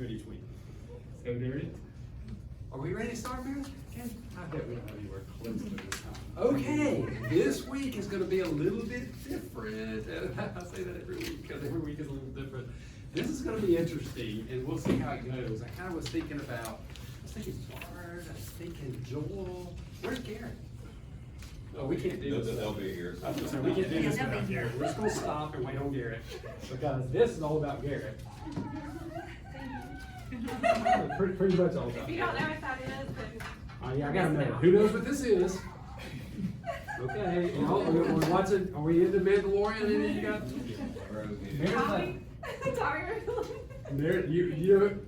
to it each week. So there it is. Are we ready to start, Mary? I bet we don't have anywhere close to this time. Okay, this week is going to be a little bit different. I say that every week because every week is a little different. This is going to be interesting, and we'll see how it goes. I kind of was thinking Bart, I was thinking Joel. Where's Garrett? Oh, we can't do this. They'll be here. I was gonna say, we can't do this without Garrett. We're just gonna stop and wait on Garrett, because this is all about Garrett. Pretty much all about If you don't know Garrett. what that is, then. Oh, yeah, I gotta know. Who knows what this is? Okay, and we're watching, are we into Mandalorian? Any of you got? Tommy? Tommy Meredith, you,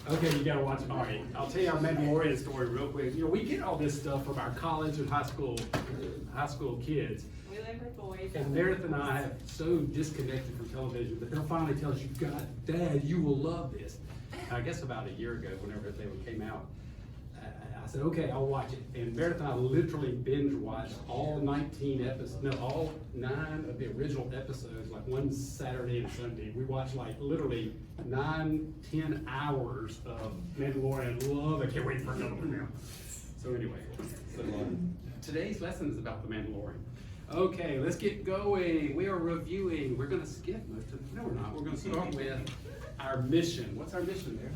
okay, you gotta watch it. All right, I'll tell you our Mandalorian story real quick. You know, we get all this stuff from our college and high school kids. We live with boys. And Meredith and I have so disconnected from television that they'll finally tell us, Dad, you will love this. And I guess about a year ago, whenever they came out, I said, okay, I'll watch it. And Meredith and I literally binge watched all 19 episodes, no, all 9 of the original episodes, like one Saturday and Sunday. We watched like literally 9-10 hours of Mandalorian. Love it. Can't wait for another one now. So anyway, today's lesson is about the Mandalorian. Okay, let's get going. We are reviewing. We're going to skip most of it. No, we're not. We're going to start with our mission. What's our mission there?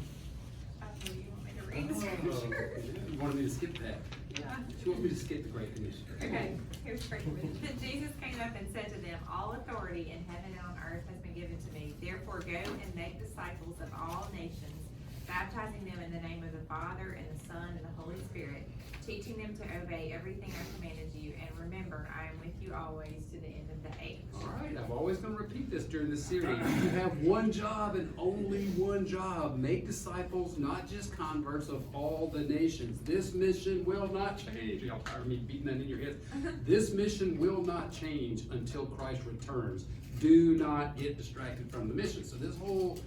You want me to read the scripture? You wanted me to skip that? Yeah. She wanted me to skip the Great Commission. Okay, here's the Great Commission. Then Jesus came up and said to them, all authority in heaven and on earth has been given to me. Therefore go and make disciples of all nations, baptizing them in the name of the Father and the Son and the Holy Spirit, teaching them to obey everything I commanded you. And remember, I am with you always to the end of the age. All right, I'm always going to repeat this during this series. You have one job and only one job. Make disciples, not just converts, of all the nations. This mission will not change. Y'all tired of me beating that in your heads? This mission will not change until Christ returns. Do not get distracted from the mission. So this whole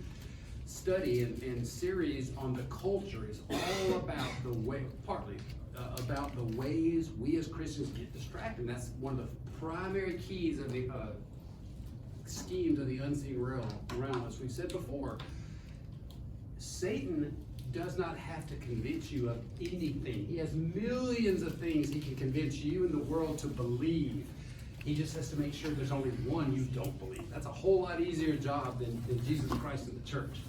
study and series on the culture is all about the way, partly about the ways we as Christians get distracted. And that's one of the primary keys of the schemes of the unseen realm around us. We've said before, Satan does not have to convince you of anything. He has millions of things he can convince you and the world to believe. He just has to make sure there's only one you don't believe. That's a whole lot easier job than Jesus Christ and the church.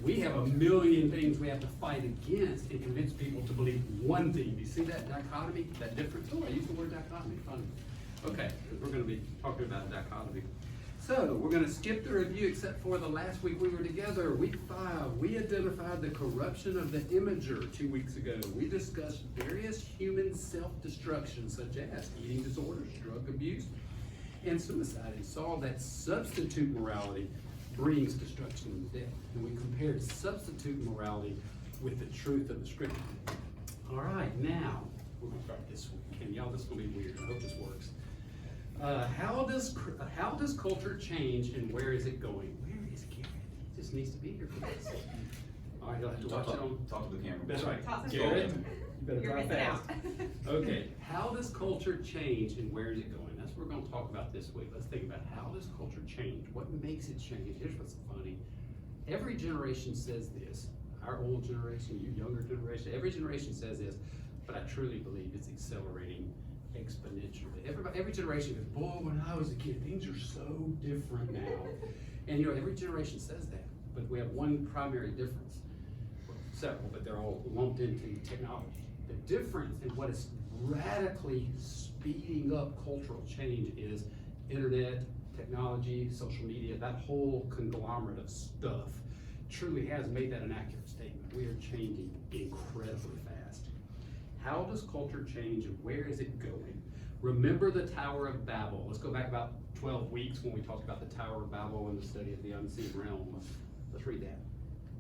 We have a million things we have to fight against and convince people to believe one thing. Do you see that dichotomy, that difference? Oh, I used the word dichotomy, funny. Okay, we're going to be talking about dichotomy. So, we're going to skip the review except for the last week we were together, week 5. We identified the corruption of the imager 2 weeks ago. We discussed various human self-destruction such as eating disorders, drug abuse, and suicide, and saw that substitute morality brings destruction and death. And we compared substitute morality with the truth of the scripture. All right, now we're going to start this week. And y'all, this is going to be weird. I hope this works. How does culture change and where is it going? Where is Garrett? He just needs to be here for this. All right, you'll have to watch it on. Talk to the camera. That's right. Talk to Garrett, the you better You're drive missing fast. out. Okay, how does culture change and where is it going? That's what we're going to talk about this week. Let's think about how does culture change? What makes it change? Here's what's funny. Every generation says this. Our old generation, you younger generation, every generation says this, but I truly believe it's accelerating exponentially. Every generation goes, boy, when I was a kid, things are so different now. And you know, every generation says that, but we have one primary difference. Well, several, but they're all lumped into technology. The difference in what is radically speeding up cultural change is internet, technology, social media, that whole conglomerate of stuff truly has made that an accurate statement. We are changing incredibly fast. How does culture change and where is it going? Remember the Tower of Babel. Let's go back about 12 weeks when we talked about the Tower of Babel and the study of the unseen realm. Let's read that.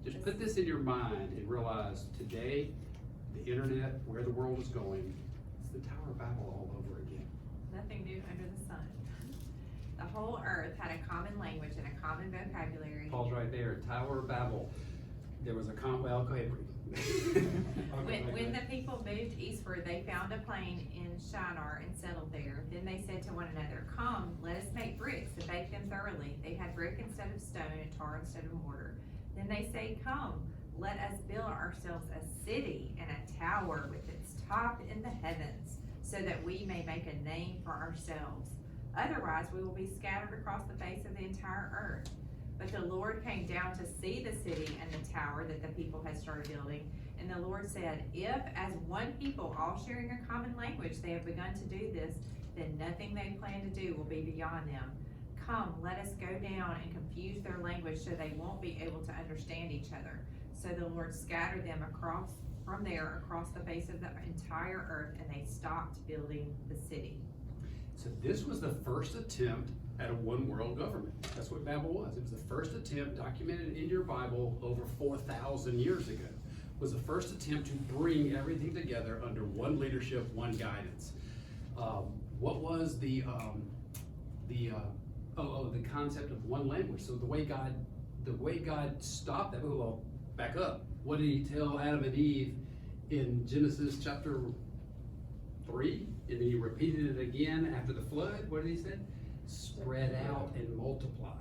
Just put this in your mind and realize today, the internet, where the world is going, it's the Tower of Babel all over again. Nothing new under the sun. The whole earth had a common language and a common vocabulary. Pause right there. Tower of Babel. There was a well, go ahead, read. When the people moved eastward, they found a plain in Shinar and settled there. Then they said to one another, "Come, let us make bricks and bake them thoroughly." They had brick instead of stone and tar instead of mortar. Then they say, come, let us build ourselves a city and a tower with its top in the heavens, so that we may make a name for ourselves. Otherwise we will be scattered across the face of the entire earth. But the Lord came down to see the city and the tower that the people had started building. And the Lord said, if as one people, all sharing a common language, they have begun to do this, then nothing they plan to do will be beyond them. Come, let us go down and confuse their language so they won't be able to understand each other. So the Lord scattered them from there across the face of the entire earth, and they stopped building the city. So this was the first attempt at a one world government. That's what Babel was. It was the first attempt documented in your Bible over 4,000 years ago. It was the first attempt to bring everything together under one leadership, one guidance. What was the concept of one language? So the way God stopped that, well, back up. What did he tell Adam and Eve in Genesis chapter 3? And then he repeated it again after the flood. What did he say? Spread out and multiply.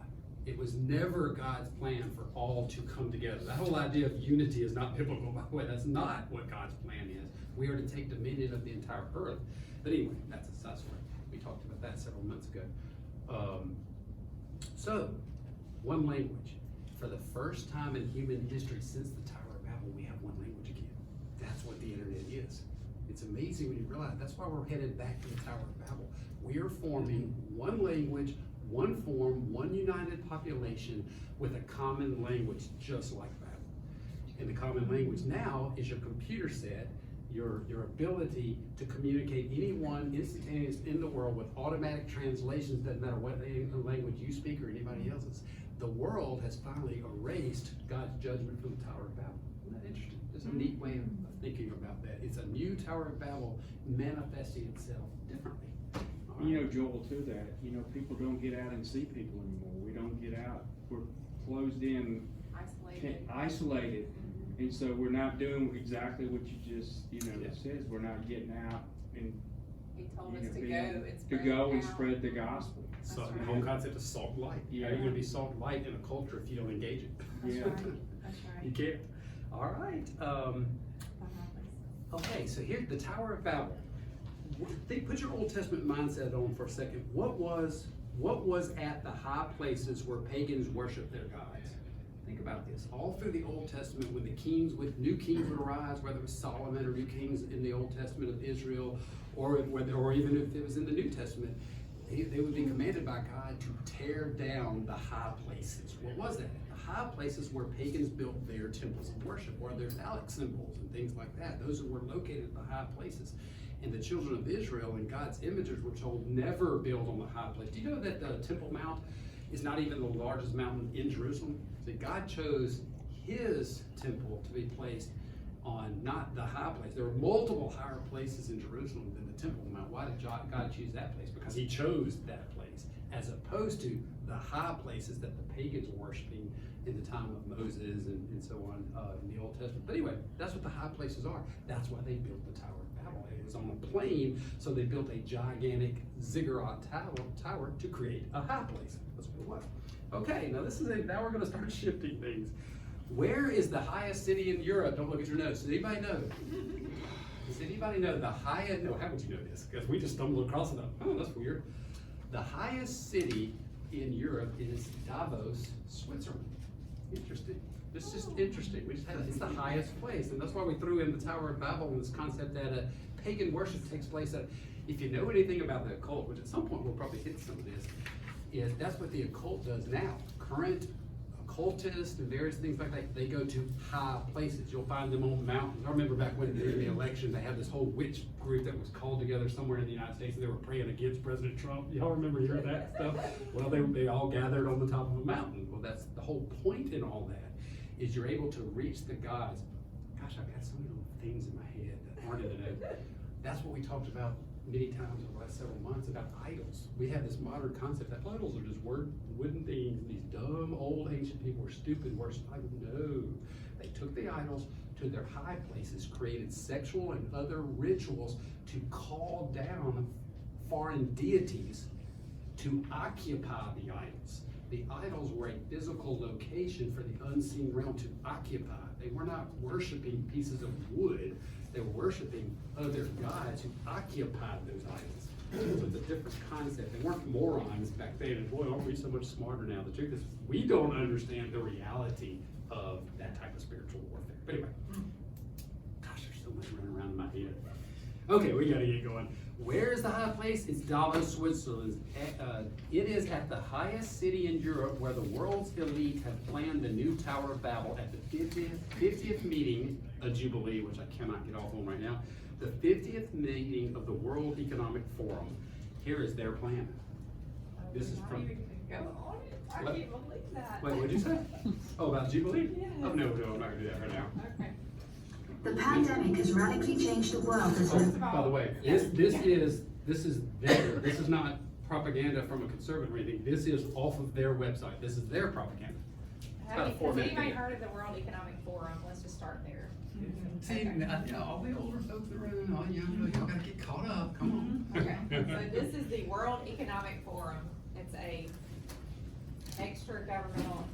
It was never God's plan for all to come together. That whole idea of unity is not biblical, by the way. That's not what God's plan is. We are to take dominion of the entire earth. But anyway, that's a side story. We talked about that several months ago. So, one language. For the first time in human history since the Tower of Babel, we have one language again. That's what the internet is. It's amazing when you realize that's why we're headed back to the Tower of Babel. We are forming one language, one form, one united population with a common language just like Babel. And the common language now is your computer set, your ability to communicate anyone instantaneous in the world with automatic translations, doesn't matter what language you speak or anybody else's. The world has finally erased God's judgment from the Tower of Babel. Isn't that interesting? Just a neat way of thinking about that. It's a new Tower of Babel manifesting itself differently. You know, Joel, to that, people don't get out and see people anymore. We don't get out. We're closed in, isolated. And so we're not doing exactly what you just, says. We're not getting out and He told us to go and spread the gospel. So That's the right. whole concept of salt and light. Yeah. How are you going to be salt and light in a culture if you don't engage it? That's Yeah. right. That's You right. can't. All right. Okay, so here's the Tower of Babel. Put your Old Testament mindset on for a second. What was at the high places where pagans worshiped their gods? Think about this. All through the Old Testament, when new kings would arise, whether it was Solomon or new kings in the Old Testament of Israel, or even if it was in the New Testament, they would be commanded by God to tear down the high places. What was that? The high places where pagans built their temples of worship, or their phallic symbols and things like that. Those were located at the high places. And the children of Israel in God's images were told never build on the high place. Do you know that the Temple Mount is not even the largest mountain in Jerusalem? So God chose his temple to be placed on not the high place. There were multiple higher places in Jerusalem than the Temple Mount. Why did God choose that place? Because he chose that place, as opposed to the high places that the pagans were worshiping in the time of Moses and so on in the Old Testament. But anyway, that's what the high places are. That's why they built the Tower of Babel. It was on a plain, so they built a gigantic ziggurat tower to create a high place. That's what it was. Okay, now now we're going to start shifting things. Where is the highest city in Europe? Don't look at your notes. Does anybody know? Does anybody know the highest? No, how would you know this? Because we just stumbled across it. Oh, that's weird. The highest city in Europe is Davos, Switzerland. Interesting. It's just interesting. It's the highest place, and that's why we threw in the Tower of Babel and this concept that pagan worship takes place at. If you know anything about the occult, which at some point we'll probably hit some of this, is that's what the occult does now. Current occultists and various things like that, they go to high places. You'll find them on mountains. I remember back when during the election, they had this whole witch group that was called together somewhere in the United States, and they were praying against President Trump. Y'all remember hearing that stuff? Well, they all gathered on the top of a mountain. Well, that's the whole point in all that, is you're able to reach the gods. Gosh, I've got so many little things in my head that aren't in the note. That's what we talked about many times over the last several months about idols. We have this modern concept that idols are just wooden things. These dumb old ancient people were stupid, worship idols. No, they took the idols to their high places, created sexual and other rituals to call down foreign deities to occupy the idols. The idols were a physical location for the unseen realm to occupy. They were not worshiping pieces of wood. They were worshiping other gods who occupied those idols. So it's a different concept. They weren't morons back then, and boy, aren't we so much smarter now. The truth is, we don't understand the reality of that type of spiritual warfare. But anyway, gosh, there's so much running around in my head. Okay, we gotta get going. Where is the high place? It's Davos, Switzerland. It is at the highest city in Europe where the world's elite have planned the new Tower of Babel at the 50th meeting, a jubilee, which I cannot get off on right now, the 50th meeting of the World Economic Forum. Here is their plan. This is from... Go on it. I What? can't believe that. Wait, what'd you say? Oh, about jubilee? Yes. Oh, no, I'm not gonna do that right now. Okay. The pandemic has radically changed the world as Oh, we... by the way, this is their, this is not propaganda from a conservative or anything. This is off of their website. This is their propaganda. About a Has 4-minute anybody video. heard of the World Economic Forum? Let's just start there. See, all the older folks in the room, all young, y'all gotta get caught up. Come on. Okay, so this is the World Economic Forum. It's a extra governmental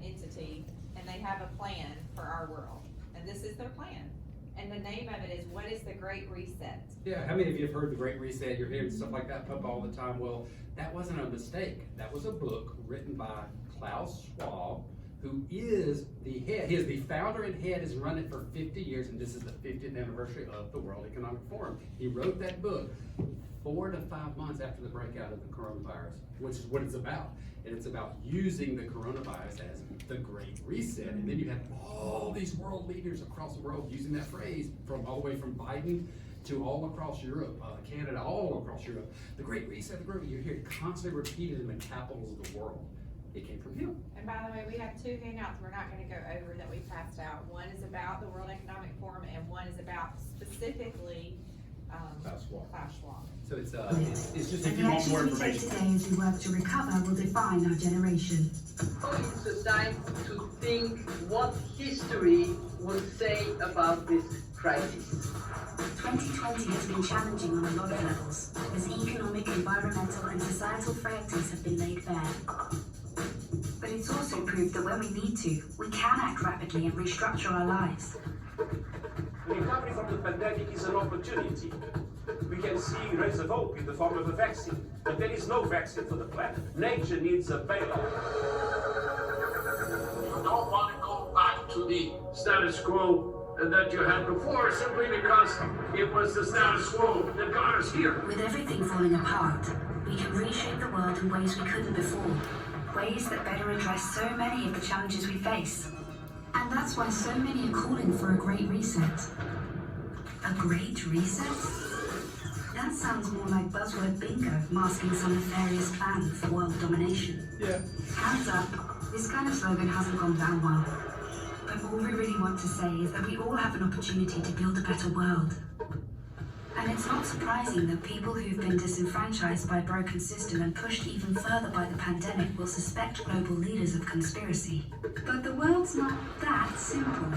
entity, and they have a plan for our world. And this is their plan. And the name of it is, what is the Great Reset? Yeah, how many of you have heard the Great Reset? You're hearing stuff like that pop all the time. Well, that wasn't a mistake. That was a book written by Klaus Schwab, who is the head. He is the founder and head, has run it for 50 years, and this is the 50th anniversary of the World Economic Forum. He wrote that book 4 to 5 months after the breakout of the coronavirus, which is what it's about. And it's about using the coronavirus as the Great Reset. And then you have all these world leaders across the world using that phrase, from all the way from Biden to all across Europe, Canada, all across Europe. The Great Reset, the Great, you hear it constantly repeated in the capitals of the world. It came from him. And by the way, we have 2 handouts we're not gonna go over that we passed out. One is about the World Economic Forum, and one is about specifically, Klaus Schwab. Klaus Schwab. So it's just And if the you want more actions we take information. today as we work to recover will define our generation. Now it's the time to think what history will say about this crisis. 2020 has been challenging on a lot of levels, as economic, environmental and societal frailties have been laid bare. But it's also proved that when we need to, we can act rapidly and restructure our lives. Recovery from the pandemic is an opportunity. We can see rays of hope in the form of a vaccine, but there is no vaccine for the planet. Nature needs a bailout. You don't want to go back to the status quo that you had before simply because it was the status quo that got us here. With everything falling apart, we can reshape the world in ways we couldn't before. Ways that better address so many of the challenges we face. And that's why so many are calling for a great reset. A great reset? That sounds more like buzzword bingo masking some nefarious plan for world domination. Yeah. Hands up, this kind of slogan hasn't gone down well. But all we really want to say is that we all have an opportunity to build a better world. And it's not surprising that people who've been disenfranchised by a broken system and pushed even further by the pandemic will suspect global leaders of conspiracy. But the world's not that simple.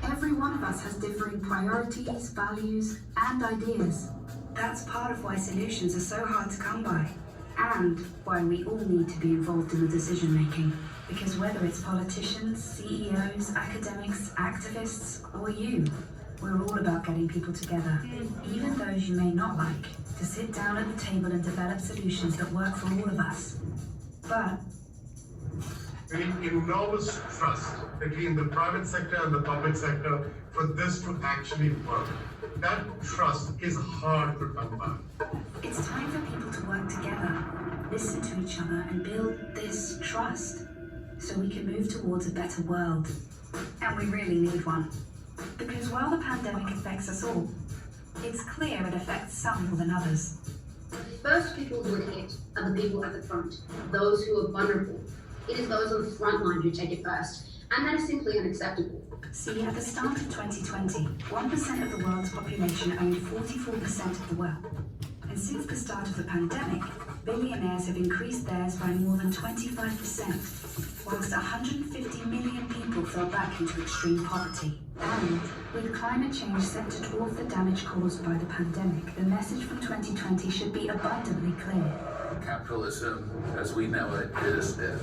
Every one of us has differing priorities, values, and ideas. That's part of why solutions are so hard to come by, and why we all need to be involved in the decision making. Because whether it's politicians, CEOs, academics, activists, or you, we're all about getting people together, even those you may not like, to sit down at the table and develop solutions that work for all of us. But We need enormous trust between the private sector and the public sector for this to actually work. That trust is hard to come by. it's time for people to work together, listen to each other, and build this trust, so we can move towards a better world. And we really need one. Because while the pandemic affects us all, it's clear it affects some more than others. The first people who are hit are the people at the front, those who are vulnerable. It is those on the front line who take it first, and that is simply unacceptable. See, at the start of 2020, 1% of the world's population owned 44% of the wealth. And since the start of the pandemic, billionaires have increased theirs by more than 25%, whilst 150 million people fell back into extreme poverty. And with climate change set to dwarf the damage caused by the pandemic, the message from 2020 should be abundantly clear. Capitalism, as we know it, is dead.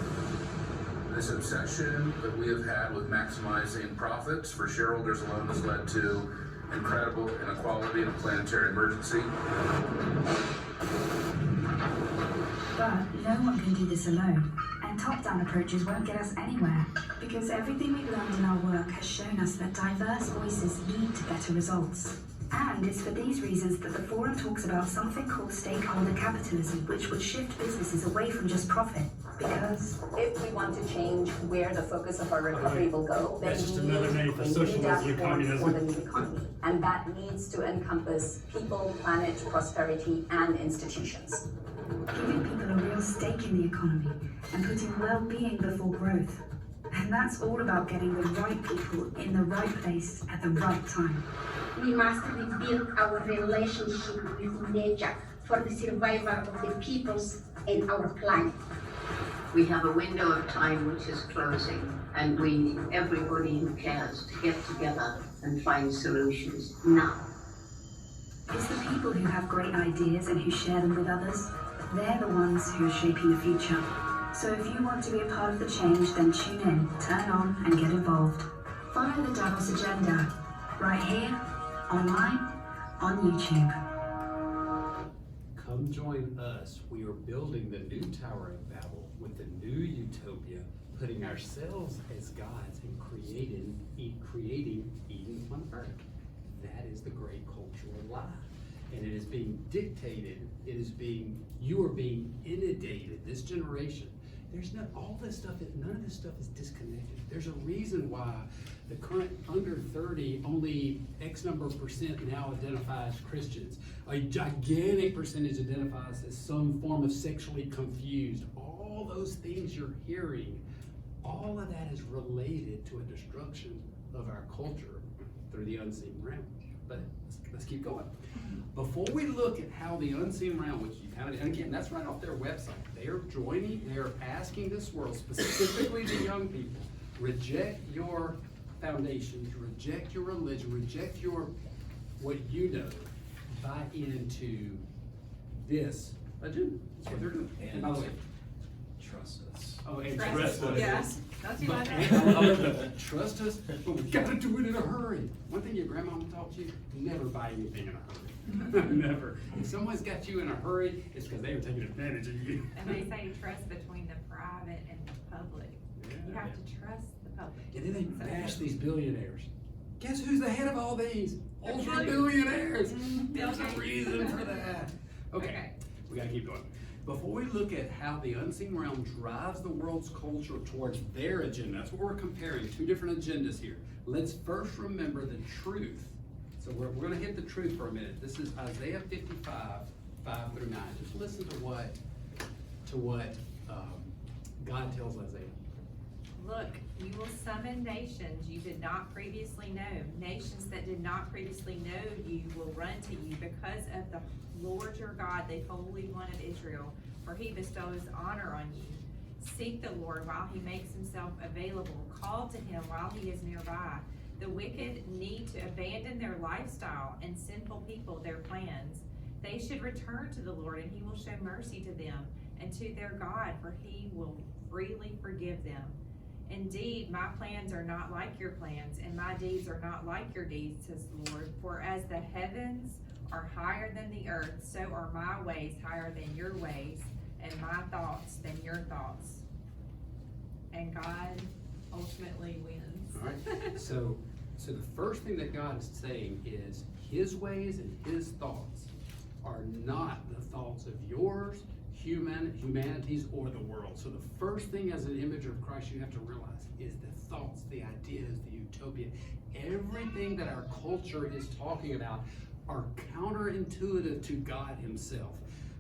This obsession that we have had with maximizing profits for shareholders alone has led to incredible inequality and a planetary emergency. But no one can do this alone, and top-down approaches won't get us anywhere, because everything we've learned in our work has shown us that diverse voices lead to better results. And it's for these reasons that the forum talks about something called stakeholder capitalism, which would shift businesses away from just profit. Because if we want to change where the focus of our recovery will go, then That's just we another name need for a new socialism and dashboard communism. for the new economy. And that needs to encompass people, planet, prosperity, and institutions. giving people a real stake in the economy and putting well-being before growth. And that's all about getting the right people in the right place at the right time. We must rebuild our relationship with nature for the survival of the peoples and our planet. We have a window of time which is closing, and we need everybody who cares to get together and find solutions now. It's the people who have great ideas and who share them with others. They're the ones who are shaping the future. So if you want to be a part of the change, then tune in, turn on, and get involved. Follow the Davos Agenda, right here, online, on YouTube. Come join us. We are building the new Tower of Babel with the new utopia, putting ourselves as gods and creating Eden on earth. That is the great cultural lie. And it is being dictated, you are being inundated, this generation. All this stuff, none of this stuff is disconnected. There's a reason why the current under 30, only X number of percent now identify as Christians. A gigantic percentage identifies as some form of sexually confused. All those things you're hearing, all of that is related to a destruction of our culture through the unseen realm. But let's keep going. Before we look at how the unseen realm, which you kind of, and again, that's right off their website. They're asking this world, specifically the young people, reject your foundations, reject your religion, reject what you know, buy into this agenda. That's what they're doing. And by the way, Trust us. oh, and Trust trust us. Yes, don't you like I that? love that. Trust us, but we gotta do it in a hurry. One thing your grandma taught you, never buy anything in a hurry. Never. If someone's got you in a hurry, it's because they were taking advantage of you. And they say trust between the private and the public. You have to trust the public. And then they bash these billionaires. Guess who's the head of all these? That's Ultra right. billionaires. Mhm. There's a Okay. reason for that. Okay, Okay. we gotta keep going. Before we look at how the unseen realm drives the world's culture towards their agenda, that's what we're comparing, two different agendas here. Let's first remember the truth. So we're gonna hit the truth for a minute. This is Isaiah 55, 5 through 9. Just listen to what God tells Isaiah. Look, you will summon nations you did not previously know. Nations that did not previously know you will run to you because of the Lord your God, the Holy One of Israel, for he bestows honor on you. Seek the Lord while he makes himself available. Call to him while he is nearby. The wicked need to abandon their lifestyle and sinful people their plans. They should return to the Lord and he will show mercy to them and to their God, for he will freely forgive them. Indeed, my plans are not like your plans, and my deeds are not like your deeds, says the Lord. For as the heavens are higher than the earth, so are my ways higher than your ways, and my thoughts than your thoughts. And God ultimately wins. All right. So the first thing that God is saying is his ways and his thoughts are not the thoughts of yours, humanities, or the world. So the first thing as an image of Christ you have to realize is the thoughts, the ideas, the utopia, everything that our culture is talking about are counterintuitive to God himself.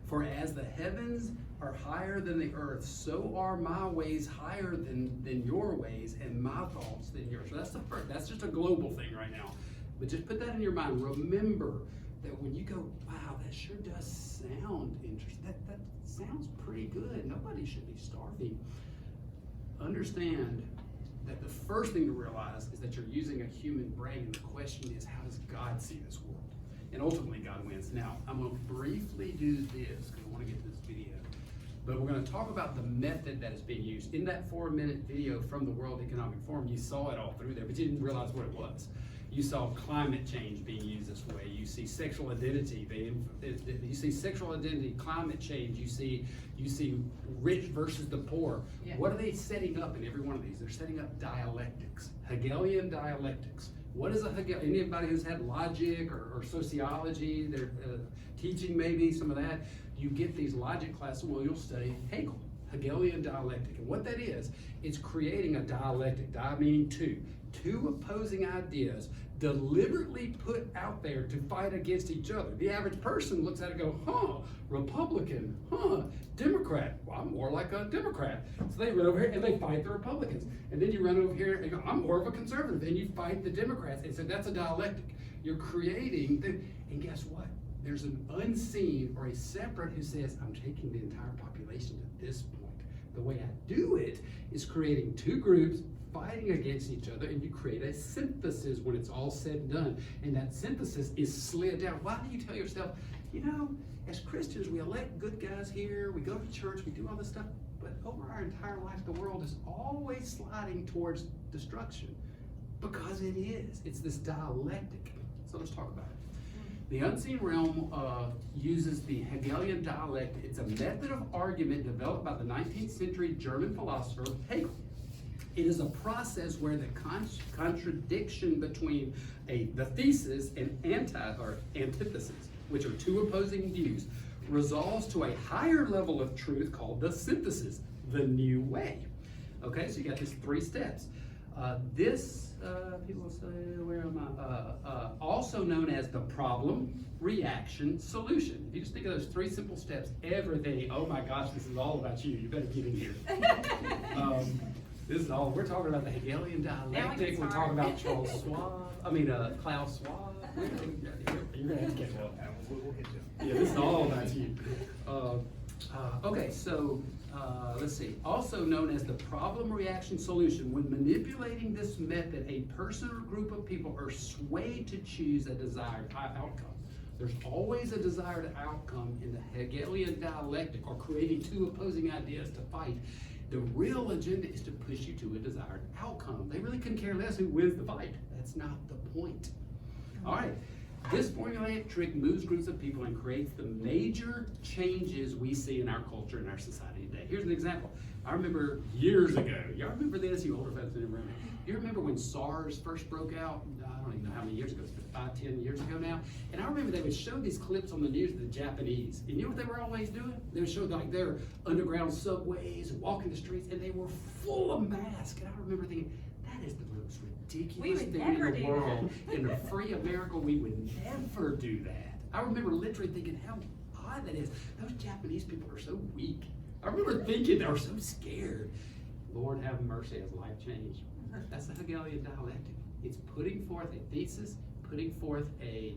For as the heavens are higher than the earth, so are my ways higher than your ways, and my thoughts than yours. So that's the first, that's just a global thing right now. But just put that in your mind. Remember that when you go, wow, that sure does sound interesting. That sounds pretty good. Nobody should be starving. Understand that the first thing to realize is that you're using a human brain, and the question is, how does God see this world? And ultimately, God wins. Now, I'm going to briefly do this, because I want to get to this video. But we're going to talk about the method that is being used. In that 4-minute video from the World Economic Forum, you saw it all through there, but you didn't realize what it was. You saw climate change being used this way. You see sexual identity climate change. You see rich versus the poor. Yeah. What are they setting up in every one of these? They're setting up dialectics, Hegelian dialectics. What is a Hegelian? Anybody who's had logic or sociology, they're teaching maybe some of that, you get these logic classes, well, you'll study Hegel, Hegelian dialectic. And what that is, it's creating a dialectic, meaning two opposing ideas deliberately put out there to fight against each other. The average person looks at it and go, Republican, Democrat. Well, I'm more like a Democrat. So they run over here and they fight the Republicans. And then you run over here and go, I'm more of a conservative. And you fight the Democrats. And so that's a dialectic. You're creating, and guess what? There's an unseen or a separate who says, I'm taking the entire population to this point. The way I do it is creating two groups fighting against each other, and you create a synthesis when it's all said and done. And that synthesis is slid down. Why do you tell yourself, as Christians, we elect good guys here, we go to church, we do all this stuff, but over our entire life, the world is always sliding towards destruction? Because it is. It's this dialectic. So let's talk about it. The unseen realm uses the Hegelian dialectic. It's a method of argument developed by the 19th century German philosopher Hegel. It is a process where the contradiction between the thesis and antithesis, which are two opposing views, resolves to a higher level of truth called the synthesis, the new way. Okay, so you got these 3 steps. People say, where am I? Also known as the problem, reaction, solution. If you just think of those 3 simple steps, everything, oh my gosh, this is all about you. You better get in here. This is all, we're talking about the Hegelian dialectic. We're talking about Klaus Schwab. You're gonna have to catch up. We'll get you. Yeah, this is all about you. Okay, so let's see. Also known as the problem, reaction, solution. When manipulating this method, a person or group of people are swayed to choose a desired outcome. There's always a desired outcome in the Hegelian dialectic, or creating two opposing ideas to fight. The real agenda is to push you to a desired outcome. They really couldn't care less who wins the fight. That's not the point. All right. This formulaic trick moves groups of people and creates the major changes we see in our culture and our society today. Here's an example. I remember years ago, y'all remember this, you older folks in the room? You remember when SARS first broke out? I don't even know how many years ago, it's been 5, 10 years ago now. And I remember they would show these clips on the news of the Japanese. And you know what they were always doing? They would show like their underground subways and walking the streets, and they were full of masks. And I remember thinking, that is the most ridiculous thing in the world. In a free America, we would never do that. I remember literally thinking how odd that is. Those Japanese people are so weak. I remember thinking they were so scared. Lord have mercy, as life changed. That's the Hegelian dialectic. It's putting forth a thesis, putting forth a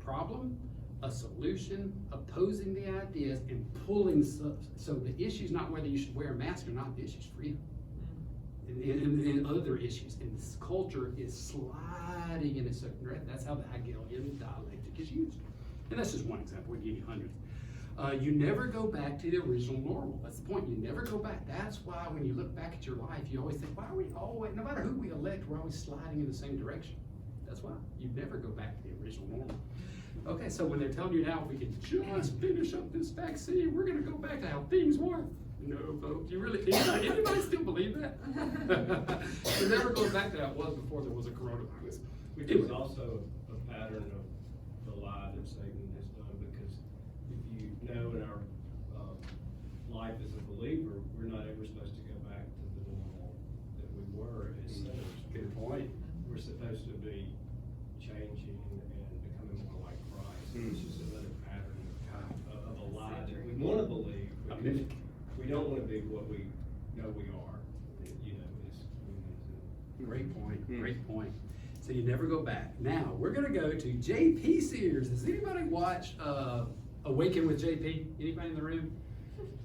problem, a solution, opposing the ideas, and pulling. So the issue is not whether you should wear a mask or not. The issue is freedom. And other issues. And this culture is sliding in a certain direction. That's how the Hegelian dialectic is used. And that's just one example. We give you hundreds. You never go back to the original normal. That's the point. You never go back. That's why when you look back at your life, you always think, why are we always, no matter who we elect, we're always sliding in the same direction. That's why. You never go back to the original normal. Okay, so when they're telling you now, if we can just finish up this vaccine, we're going to go back to how things were. No, folks, anybody still believe that? You never go back to how it was before there was a coronavirus. Which is also a pattern of the lie that Satan has done, because if you know in our life as a believer, we're not ever supposed to go back to the normal that we were as sinners. Good point. We're supposed to be changing and becoming more like Christ. It's just another pattern of a lie that we want to believe. We don't want to be what we know we are. Great point. Great point. So you never go back. Now we're going to go to JP Sears. Does anybody watch Awaken with JP? Anybody in the room?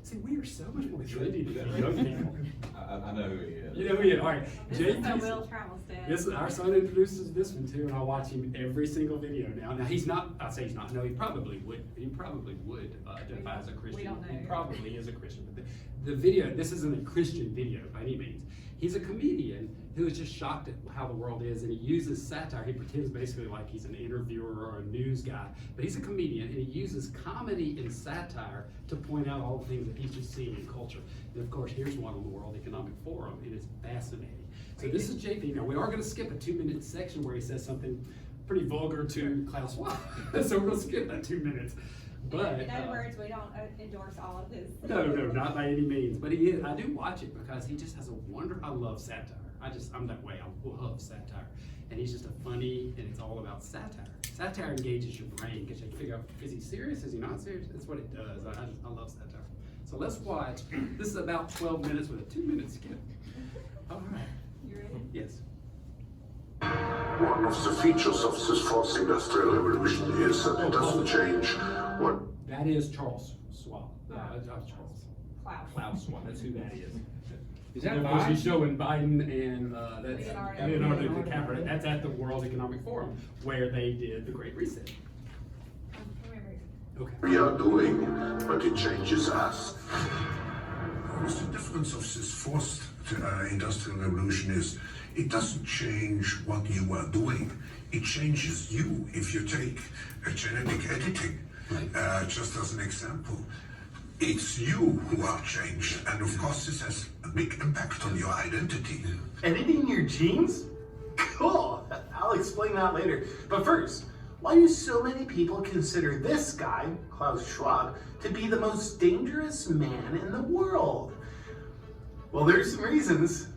See, we are so much more trendy than young people. I know who he is. You know me, all right. This is JP's so Will Travel's dad. This our son introduces this one too, and I watch him every single video now. Now he's not. I say he's not. No, he probably would. He probably would identify as a Christian. We don't know. He probably is a Christian. But the video. This isn't a Christian video by any means. He's a comedian who is just shocked at how the world is, and he uses satire. He pretends basically like he's an interviewer or a news guy, but he's a comedian, and he uses comedy and satire to point out all the things that he's just seeing in culture. And of course, here's one on the World Economic Forum, and it's fascinating. So this is JP. Now we are going to skip a 2-minute section where he says something pretty vulgar to Klaus Schwab. So we're going to skip that 2 minutes. But in other words, we don't endorse all of his. No, not by any means. But he is. I do watch it because he just has a I love satire. I'm that way. I love satire, and he's just a funny, and it's all about satire. Satire engages your brain because you can figure out, is he serious? Is he not serious? That's what it does. I love satire. So let's watch. This is about 12 minutes with a 2-minute skip. All right. You ready? Yes. One of the features of this fourth industrial revolution is that it doesn't change what... That is Charles Schwab. Klaus Schwab. That's who that is. Is that of course, Biden? he's showing Biden and that's Leonardo DiCaprio. That's at the World Economic Forum where they did the Great Reset. Okay. We are doing, but it changes us. The difference of this fourth industrial revolution is it doesn't change what you are doing. It changes you. If you take genetic editing, just as an example, it's you who are changed. And of course, this has a big impact on your identity. Editing your genes? Cool. I'll explain that later. But first, why do so many people consider this guy, Klaus Schwab, to be the most dangerous man in the world? Well, there's some reasons.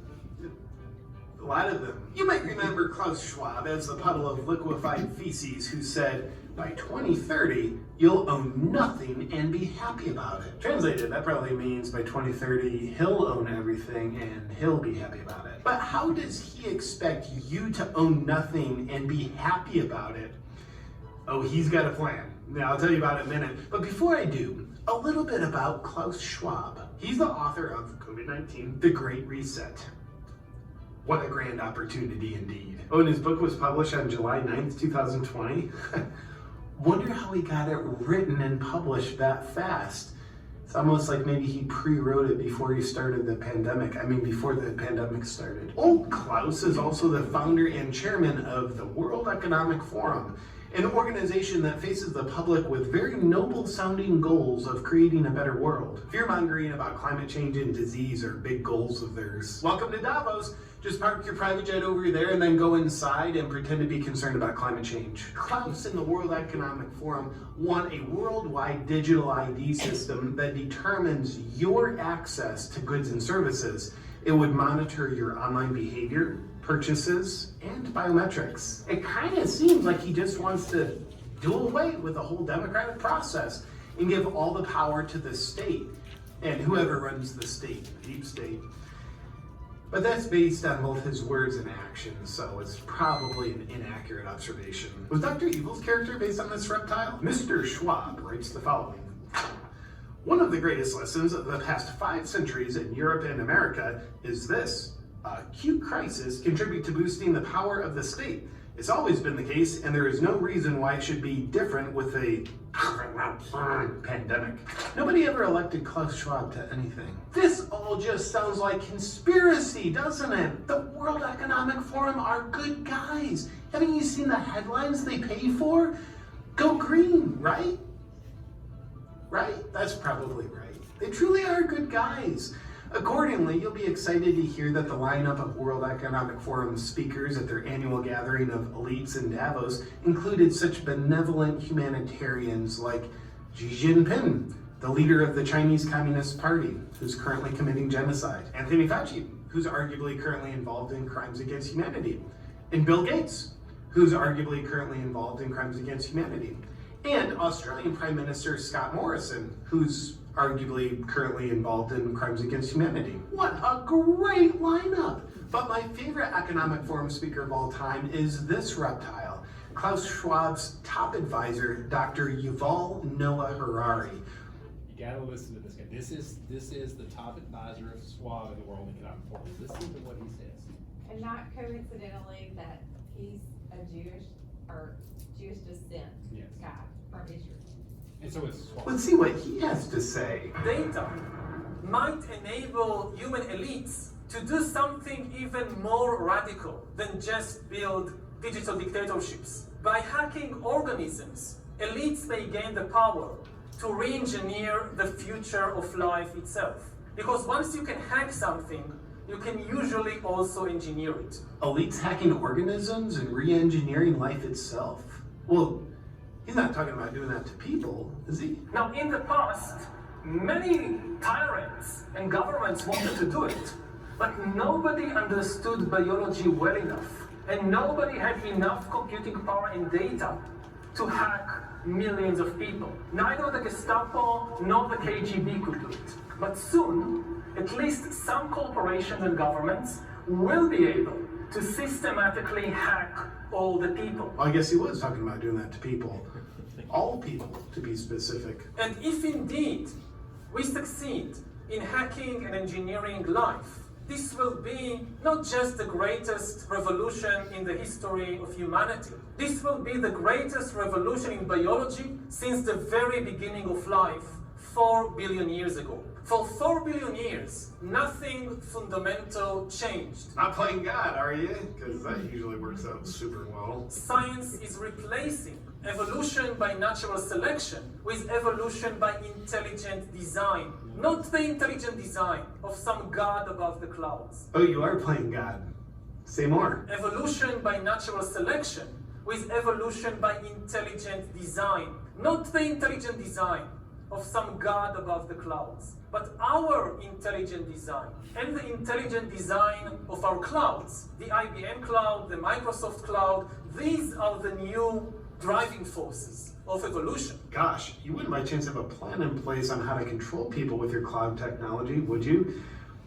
A lot of them. You might remember Klaus Schwab as the puddle of liquefied feces who said, by 2030, you'll own nothing and be happy about it. Translated, that probably means by 2030, he'll own everything and he'll be happy about it. But how does he expect you to own nothing and be happy about it? Oh, he's got a plan. Now, I'll tell you about it in a minute. But before I do, a little bit about Klaus Schwab. He's the author of COVID-19, The Great Reset. What a grand opportunity indeed. Oh, and his book was published on July 9th, 2020. Wonder how he got it written and published that fast. It's almost like maybe he pre-wrote it before he started the pandemic. Before the pandemic started. Old Klaus is also the founder and chairman of the World Economic Forum, an organization that faces the public with very noble sounding goals of creating a better world. Fear-mongering about climate change and disease are big goals of theirs. Welcome to Davos. Just park your private jet over there and then go inside and pretend to be concerned about climate change. Klaus and the World Economic Forum want a worldwide digital ID system that determines your access to goods and services. It would monitor your online behavior, purchases, and biometrics. It kind of seems like he just wants to do away with the whole democratic process and give all the power to the state and whoever runs the state, the deep state. But that's based on both his words and actions, so it's probably an inaccurate observation. Was Dr. Evil's character based on this reptile? Mr. Schwab writes the following. One of the greatest lessons of the past 5 centuries in Europe and America is this. Acute crises contribute to boosting the power of the state. It's always been the case, and there is no reason why it should be different with a pandemic. Nobody ever elected Klaus Schwab to anything. This all just sounds like conspiracy, doesn't it? The World Economic Forum are good guys. Haven't you seen the headlines they pay for? Go green, right? Right? That's probably right. They truly are good guys. Accordingly, you'll be excited to hear that the lineup of World Economic Forum speakers at their annual gathering of elites in Davos included such benevolent humanitarians like Xi Jinping, the leader of the Chinese Communist Party, who's currently committing genocide, Anthony Fauci, who's arguably currently involved in crimes against humanity, and Bill Gates, who's arguably currently involved in crimes against humanity, and Australian Prime Minister Scott Morrison, who's arguably currently involved in crimes against humanity. What a great lineup! But my favorite Economic Forum speaker of all time is this reptile, Klaus Schwab's top advisor, Dr. Yuval Noah Harari. You gotta listen to this guy. This is the top advisor of Schwab in the World Economic Forum. Listen to what he says. And not coincidentally that he's a Jewish descent guy from Israel. And so it's Schwab. Let's see what he has to say. Data might enable human elites to do something even more radical than just build digital dictatorships. By hacking organisms, elites may gain the power to re-engineer the future of life itself. Because once you can hack something, you can usually also engineer it. Elites hacking organisms and re-engineering life itself? Well, he's not talking about doing that to people, is he? Now, in the past, many tyrants and governments wanted to do it, but nobody understood biology well enough, and nobody had enough computing power and data to hack millions of people. Neither the Gestapo nor the KGB could do it. But soon, at least some corporations and governments will be able to systematically hack all the people. Well, I guess he was talking about doing that to people. All people, to be specific. And if indeed we succeed in hacking and engineering life, this will be not just the greatest revolution in the history of humanity. This will be the greatest revolution in biology since the very beginning of life, 4 billion years ago. For 4 billion years, nothing fundamental changed. Not playing God, are you? Because that usually works out super well. Science is replacing evolution by natural selection with evolution by intelligent design. Not the intelligent design of some god above the clouds. Oh, you are playing God. Say more. Evolution by natural selection with evolution by intelligent design. Not the intelligent design of some god above the clouds, but our intelligent design and the intelligent design of our clouds. The IBM cloud, the Microsoft cloud, these are the new driving forces of evolution. Gosh, you wouldn't by chance have a plan in place on how to control people with your cloud technology, would you?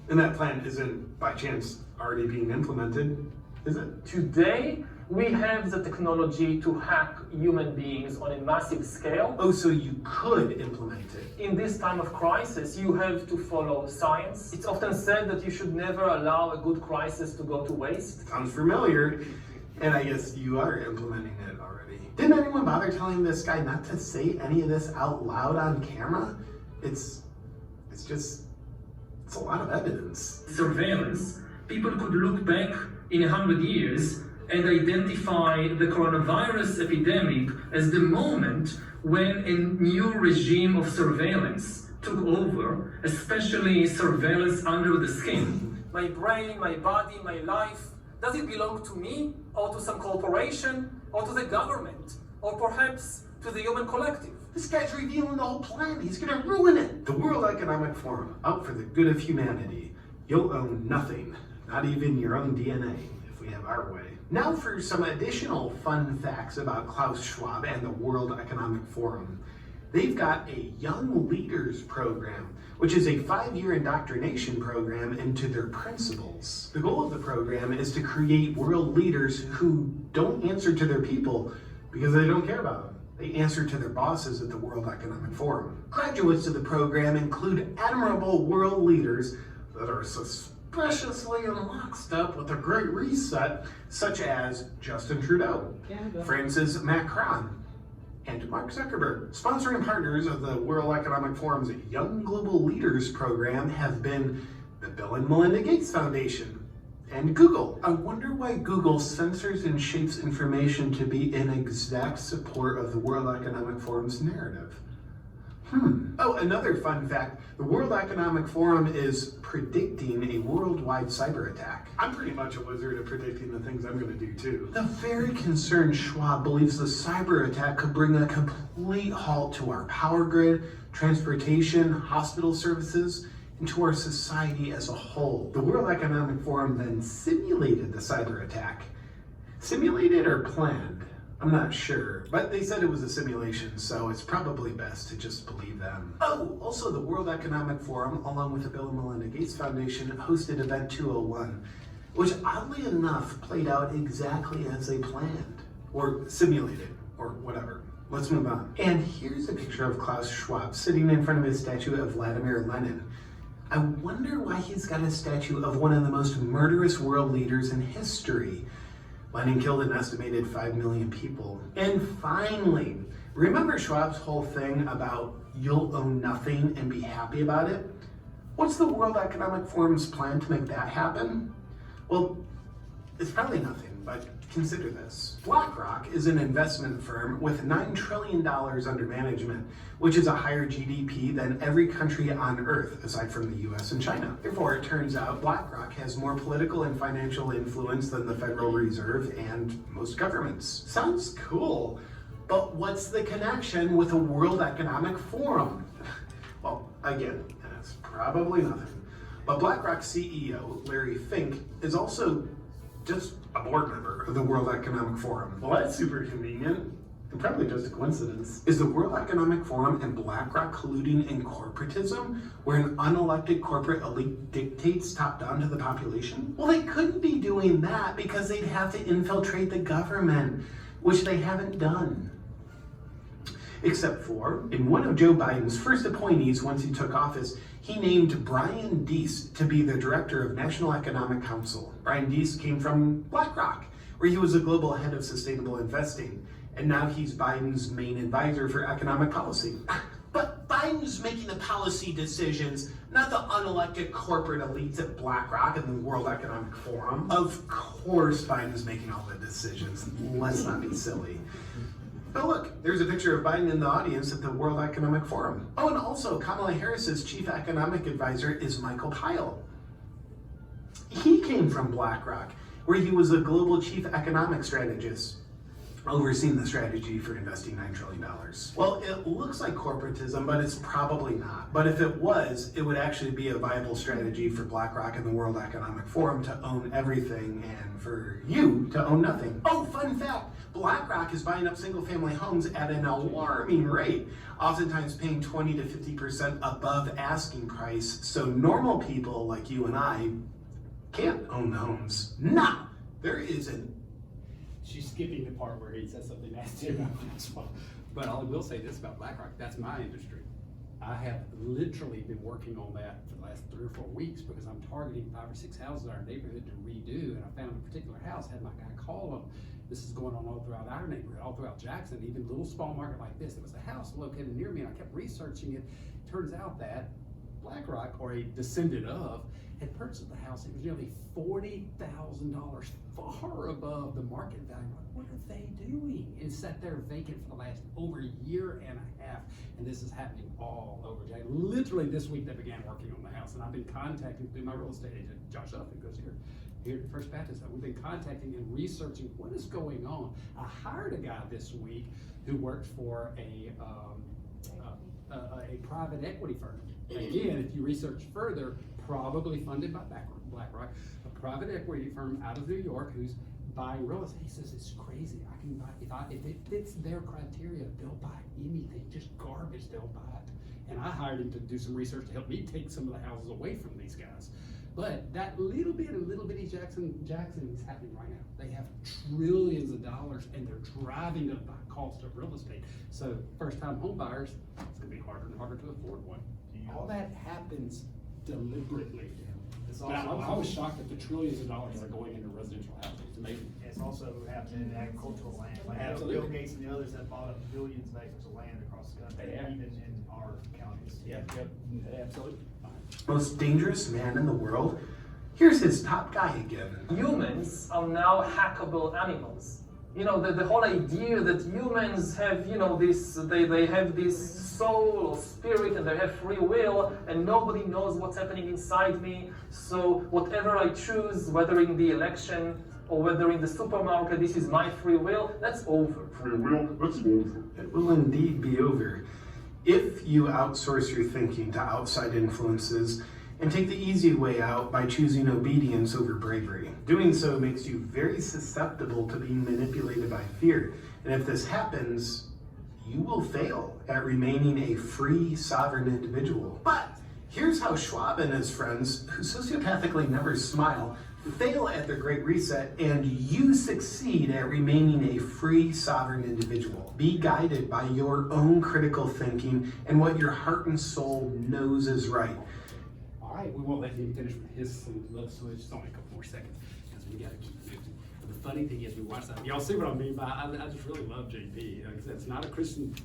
And that plan isn't by chance already being implemented, is it? Today, we have the technology to hack human beings on a massive scale. Oh, so you could implement it. In this time of crisis, you have to follow science. It's often said that you should never allow a good crisis to go to waste. Sounds familiar, and I guess you are implementing it already. Didn't anyone bother telling this guy not to say any of this out loud on camera? It's a lot of evidence. Surveillance. People could look back in 100 years and identify the coronavirus epidemic as the moment when a new regime of surveillance took over, especially surveillance under the skin. My brain, my body, my life, does it belong to me, or to some corporation, or to the government, or perhaps to the human collective? This guy's revealing the whole plan. He's gonna ruin it. The World Economic Forum, out for the good of humanity. You'll own nothing, not even your own DNA, if we have our way. Now for some additional fun facts about Klaus Schwab and the World Economic Forum. They've got a Young Leaders Program, which is a 5-year indoctrination program into their principles. The goal of the program is to create world leaders who don't answer to their people because they don't care about them. They answer to their bosses at the World Economic Forum. Graduates of the program include admirable world leaders that are suspiciously in lockstep with the Great Reset, such as Justin Trudeau, Francis Macron, and Mark Zuckerberg. Sponsoring partners of the World Economic Forum's Young Global Leaders program have been the Bill and Melinda Gates Foundation and Google. I wonder why Google censors and shapes information to be in exact support of the World Economic Forum's narrative. Oh, another fun fact. The World Economic Forum is predicting a worldwide cyber attack. I'm pretty much a wizard at predicting the things I'm going to do too. The very concerned Schwab believes the cyber attack could bring a complete halt to our power grid, transportation, hospital services, and to our society as a whole. The World Economic Forum then simulated the cyber attack. Simulated or planned? I'm not sure, but they said it was a simulation, so it's probably best to just believe them. Oh, also the World Economic Forum, along with the Bill and Melinda Gates Foundation, hosted Event 201, which oddly enough played out exactly as they planned, or simulated, or whatever. Let's move on. And here's a picture of Klaus Schwab sitting in front of his statue of Vladimir Lenin. I wonder why he's got a statue of one of the most murderous world leaders in history. Lenin killed an estimated 5 million people. And finally, remember Schwab's whole thing about you'll own nothing and be happy about it? What's the World Economic Forum's plan to make that happen? Well, it's probably nothing, but consider this. BlackRock is an investment firm with $9 trillion under management, which is a higher GDP than every country on Earth, aside from the US and China. Therefore, it turns out BlackRock has more political and financial influence than the Federal Reserve and most governments. Sounds cool, but what's the connection with the World Economic Forum? Well, again, that's probably nothing. But BlackRock CEO, Larry Fink, is also just a board member of the World Economic Forum. Well, that's super convenient. And probably just a coincidence. Is the World Economic Forum and BlackRock colluding in corporatism, where an unelected corporate elite dictates top-down to the population? Well, they couldn't be doing that because they'd have to infiltrate the government, which they haven't done. Except for, in one of Joe Biden's first appointees once he took office, he named Brian Deese to be the director of National Economic Council. Brian Deese came from BlackRock, where he was a global head of sustainable investing, and now he's Biden's main advisor for economic policy. But Biden's making the policy decisions, not the unelected corporate elites at BlackRock and the World Economic Forum. Of course Biden's making all the decisions. Let's not be silly. But look, there's a picture of Biden in the audience at the World Economic Forum. Oh, and also Kamala Harris's chief economic advisor is Michael Pyle. He came from BlackRock, where he was a global chief economic strategist, overseeing the strategy for investing $9 trillion. Well, it looks like corporatism, but it's probably not. But if it was, it would actually be a viable strategy for BlackRock and the World Economic Forum to own everything and for you to own nothing. Oh, fun fact, BlackRock is buying up single-family homes at an alarming rate, oftentimes paying 20 to 50% above asking price, so normal people like you and I can't own homes. Now, there is an She's skipping the part where he says something nasty about Francois. But I will say this about BlackRock, that's my industry. I have literally been working on that for the last 3 or 4 weeks because I'm targeting 5 or 6 houses in our neighborhood to redo, and I found a particular house, had my guy call them. This is going on all throughout our neighborhood, all throughout Jackson, even a little small market like this. There was a house located near me, and I kept researching it. Turns out that BlackRock, or a descendant of, had purchased the house. It was nearly $40,000, far above the market value. Like, what are they doing? It sat there vacant for the last over a year and a half, and this is happening all over Jackson. Literally this week they began working on the house, and I've been contacting through my real estate agent, Josh Huffman, goes here at First Baptist. We've been contacting and researching what is going on. I hired a guy this week who works for a private equity firm. Again, if you research further, probably funded by BlackRock, a private equity firm out of New York who's buying real estate. He says it's crazy. I can buy if it fits their criteria, they'll buy anything, just garbage, they'll buy it. And I hired him to do some research to help me take some of the houses away from these guys. But that little bitty Jackson is happening right now. They have trillions of dollars and they're driving up the cost of real estate. So first-time home buyers, it's gonna be harder and harder to afford one. All that happens deliberately. I was shocked that the trillions of dollars are going into residential housing. It's amazing. It's also happening in agricultural land. Like Absolutely. Bill Gates and the others have bought up billions of acres of land across the country, even in our counties. Yep, absolutely. most dangerous man in the world. Here's his top guy again. Humans are now hackable animals. You know, the whole idea that humans have, you know, this, they have this soul or spirit and they have free will and nobody knows what's happening inside me. So whatever I choose, whether in the election or whether in the supermarket, this is my free will, that's over. Free will, that's over. It will indeed be over. If you outsource your thinking to outside influences and take the easy way out by choosing obedience over bravery. Doing so makes you very susceptible to being manipulated by fear. And if this happens, you will fail at remaining a free, sovereign individual. But here's how Schwab and his friends, who sociopathically never smile, fail at the Great Reset, and you succeed at remaining a free, sovereign individual. Be guided by your own critical thinking and what your heart and soul knows is right. All right, we won't let him finish with his love switch. It's only a couple more seconds because we got to keep moving. But the funny thing is, we watch that. Y'all see what I mean by I just really love JP. Like I said, it's not a Christian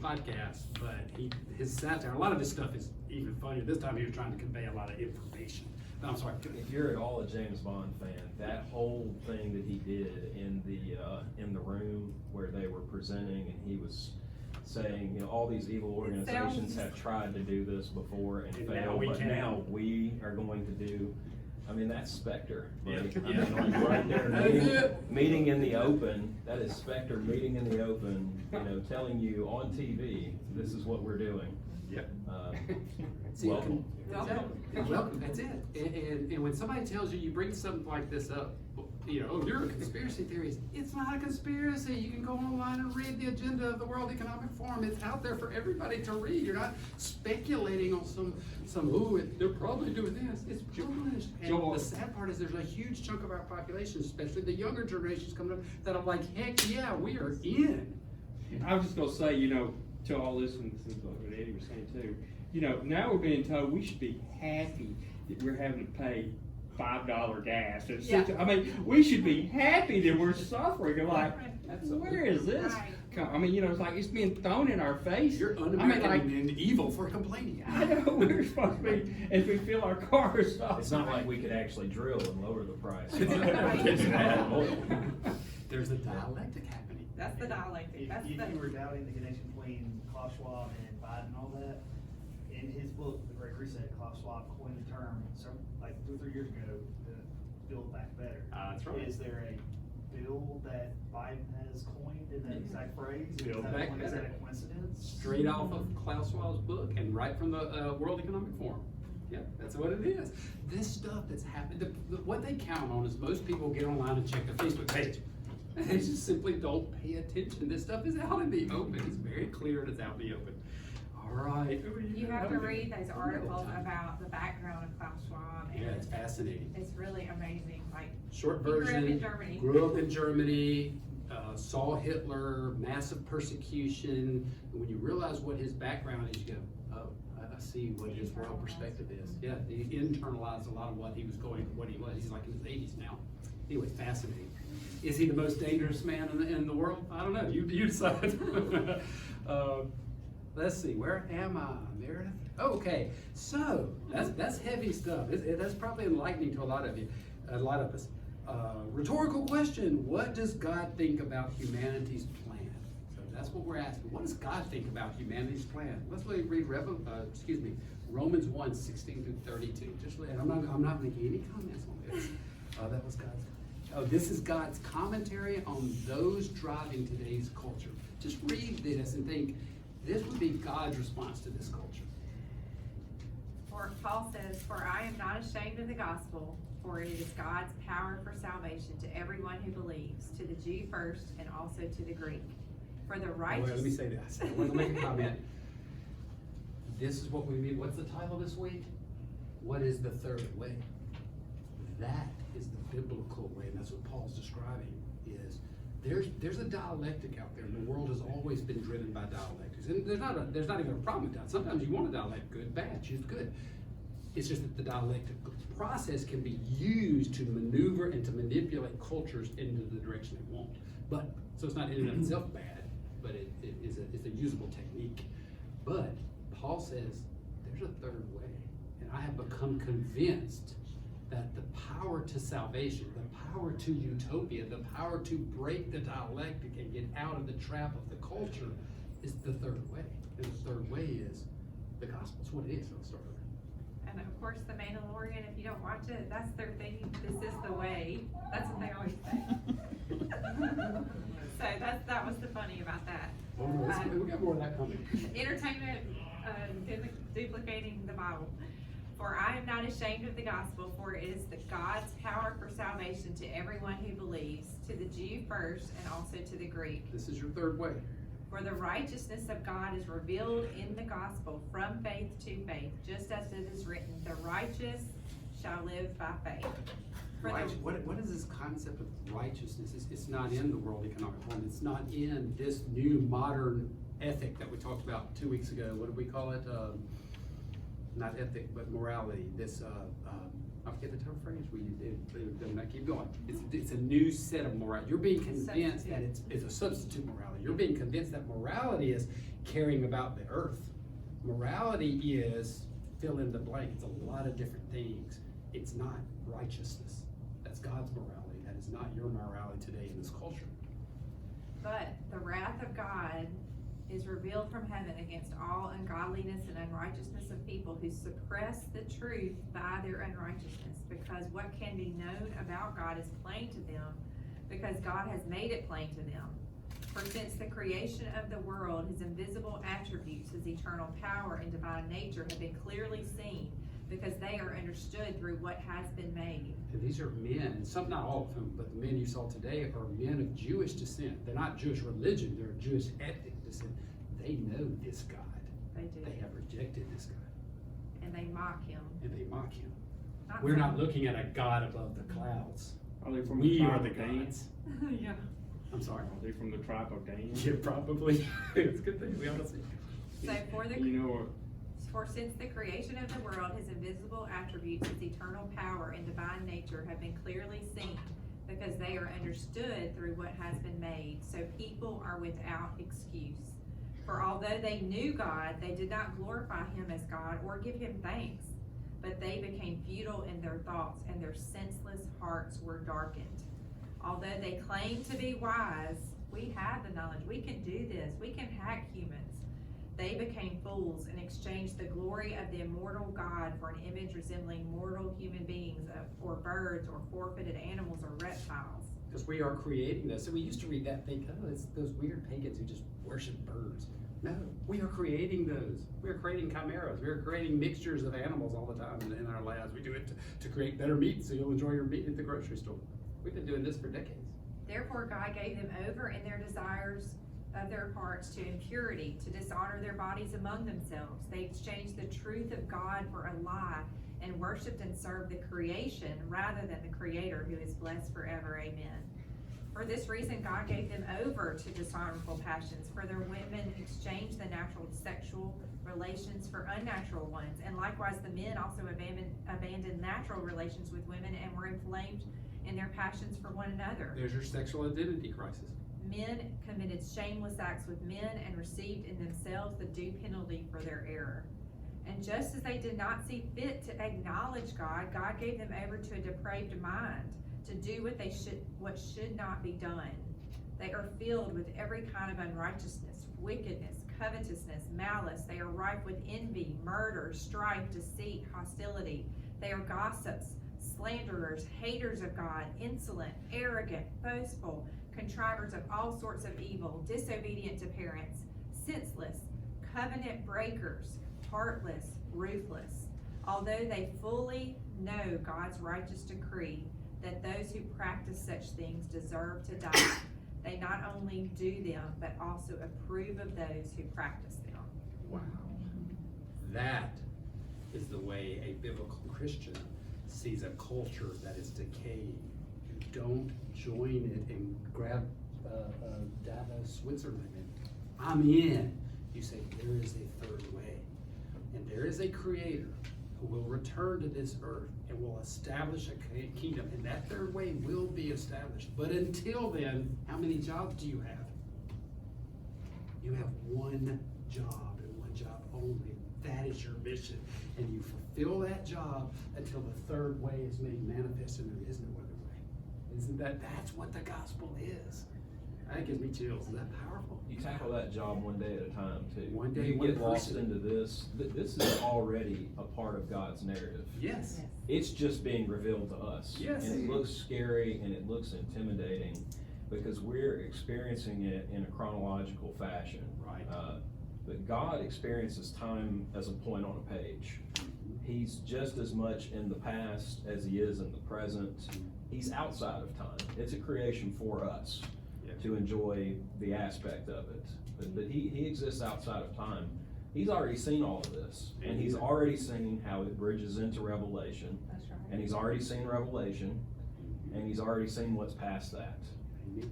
podcast, but his satire, a lot of his stuff is even funnier. This time he was trying to convey a lot of information. No, I'm sorry. If you're at all a James Bond fan, that whole thing that he did in the room where they were presenting and he was saying, you know, all these evil organizations have tried to do this before and failed, but now we are going to do. I mean, that's Spectre. Like, I mean, like right there, meeting in the open. That is Spectre meeting in the open. You know, telling you on TV, this is what we're doing. Yep. Welcome. Welcome. That's it. And when somebody tells you bring something like this up, you know, oh, you're a conspiracy theorist. It's not a conspiracy. You can go online and read the agenda of the World Economic Forum. It's out there for everybody to read. You're not speculating on they're probably doing this. It's published. And the sad part is there's a huge chunk of our population, especially the younger generations coming up, that are like, heck yeah, we are in. I was just gonna say, you know, to all this, and this is what Eddie was saying too, you know, now we're being told we should be happy that we're having to pay $5 gas. I mean, we should be happy that we're suffering. And like, where is this? I mean, you know, it's like it's being thrown in our face. You're un-American and evil for complaining. I know, we're supposed to be, as we fill our cars up. It's not like we could actually drill and lower the price. There's a dialectic happening. That's the dialectic. If you were doubting the connection between Klaus Schwab and Biden and all that, in his book, The Great Reset, Klaus Schwab coined the term, like 2 or 3 years ago, Build Back Better. That's right. Is there a bill that Biden has coined in that exact phrase? Build Back Better. Is that a coincidence? Straight off of Klaus Schwab's book and right from the World Economic Forum. Yeah, that's what it is. This stuff that's happened, what they count on is most people get online and check their Facebook page. They just simply don't pay attention. This stuff is out in the open. It's very clear it's out in the open. All right. You have to read those articles about the background of Klaus Schwab. Yeah, it's fascinating. It's really amazing. Like, short He version. grew up in Germany. Grew up in Germany. Saw Hitler, massive persecution. And when you realize what his background is, you go, oh, I see what his world perspective is. Yeah, he internalized a lot of what he was. He's like in his 80s now. Anyway, fascinating. Is he the most dangerous man in the world? I don't know. You decide. Let's see. Where am I, Meredith? Okay. So that's heavy stuff. That's probably enlightening to a lot of us. Rhetorical question: what does God think about humanity's plan? So that's what we're asking. What does God think about humanity's plan? Let's read Romans 1, 16 through 32. I'm not making any comments on this. That was God's. Oh, this is God's commentary on those driving today's culture. Just read this and think, this would be God's response to this culture. For Paul says, "For I am not ashamed of the gospel, for it is God's power for salvation to everyone who believes, to the Jew first and also to the Greek. For the righteous..." Let me say this. I want to make a comment. This is what we mean. What's the title this week? What is the third way? That is the biblical way, and that's what Paul's describing. Is there's a dialectic out there, and the world has always been driven by dialectics. And there's not even a problem with that. Sometimes you want a dialectic, good, bad, choose good. It's just that the dialectic process can be used to maneuver and to manipulate cultures into the direction they want. But so it's not in and of itself bad, but it's a usable technique. But Paul says there's a third way, and I have become convinced that the power to salvation, the power to utopia, the power to break the dialectic and get out of the trap of the culture is the third way. And the third way is the gospel. It's what it is. Let's start with that. And of course, the Mandalorian, if you don't watch it, that's their thing. This is the way. That's what they always say. So that was the funny about that. We got more of that coming. Entertainment duplicating the Bible. For I am not ashamed of the gospel, for it is the God's power for salvation to everyone who believes, to the Jew first and also to the Greek. This is your third way. For the righteousness of God is revealed in the gospel from faith to faith, just as it is written, the righteous shall live by faith. What is this concept of righteousness? It's not in the World Economic Forum. It's not in this new modern ethic that we talked about 2 weeks ago. What did we call it? Not ethic, but morality. This, I forget the term phrase we did, but I keep going. It's a new set of morality. You're being convinced that it's a substitute morality. You're being convinced that morality is caring about the earth. Morality is fill in the blank. It's a lot of different things. It's not righteousness. That's God's morality. That is not your morality today in this culture. But the wrath of God is revealed from heaven against all ungodliness and unrighteousness of people who suppress the truth by their unrighteousness, because what can be known about God is plain to them, because God has made it plain to them. For since the creation of the world, his invisible attributes, his eternal power and divine nature have been clearly seen, because they are understood through what has been made. And these are men, some, not all of them, but the men you saw today are men of Jewish descent. They're not Jewish religion, they're Jewish ethnic descent. They know this God. They do. They have rejected this God. And they mock him. And they mock him. Not We're some. not looking at a God above the clouds. Are they from We the are tribe the of Dan? gods. Yeah. I'm sorry. Are they from the tribe of Dan? Yeah, probably. It's a good thing. We ought to see. So for the You know what? For since the creation of the world, his invisible attributes, his eternal power and divine nature have been clearly seen, because they are understood through what has been made. So people are without excuse. For although they knew God, they did not glorify him as God or give him thanks, but they became futile in their thoughts, and their senseless hearts were darkened. Although they claimed to be wise, we have the knowledge, we can do this, we can hack humans. They became fools and exchanged the glory of the immortal God for an image resembling mortal human beings, or birds, or four-footed animals, or reptiles. Because we are creating this. And we used to read that and think, oh, it's those weird pagans who just worship birds. No, we are creating those. We are creating chimeras. We are creating mixtures of animals all the time in our labs. We do it to create better meat, so you'll enjoy your meat at the grocery store. We've been doing this for decades. Therefore God gave them over in their desires of their hearts to impurity, to dishonor their bodies among themselves. They exchanged the truth of God for a lie, and worshipped and served the creation rather than the Creator, who is blessed forever. Amen. For this reason God gave them over to dishonorable passions, for their women exchanged the natural sexual relations for unnatural ones, and likewise the men also abandoned natural relations with women and were inflamed in their passions for one another. There's your sexual identity crisis. Men committed shameless acts with men and received in themselves the due penalty for their error. And just as they did not see fit to acknowledge God, God gave them over to a depraved mind to do what should not be done. They are filled with every kind of unrighteousness, wickedness, covetousness, malice. They are rife with envy, murder, strife, deceit, hostility. They are gossips, slanderers, haters of God, insolent, arrogant, boastful, contrivers of all sorts of evil, disobedient to parents, senseless, covenant breakers, heartless, ruthless. Although they fully know God's righteous decree that those who practice such things deserve to die, they not only do them, but also approve of those who practice them. Wow. That is the way a biblical Christian sees a culture that is decaying. You don't join it and grab Davos, Switzerland, and I'm in. You say, there is a third way. And there is a creator who will return to this earth and will establish a kingdom. And that third way will be established. But until then, how many jobs do you have? You have one job and one job only. That is your mission. And you fulfill that job until the third way is made manifest, and there is no other way. Isn't that's what the gospel is? That gives me chills. Is that powerful? You tackle that job one day at a time, too. One day, you one get lost person. into this. This is already a part of God's narrative. Yes. It's just being revealed to us. Yes. And it looks scary and it looks intimidating because we're experiencing it in a chronological fashion. Right. But God experiences time as a point on a page. He's just as much in the past as he is in the present. He's outside of time. It's a creation for us to enjoy the aspect of it. But he exists outside of time. He's already seen all of this. And he's already seen how it bridges into Revelation. That's right. And he's already seen Revelation. and he's already seen what's past that.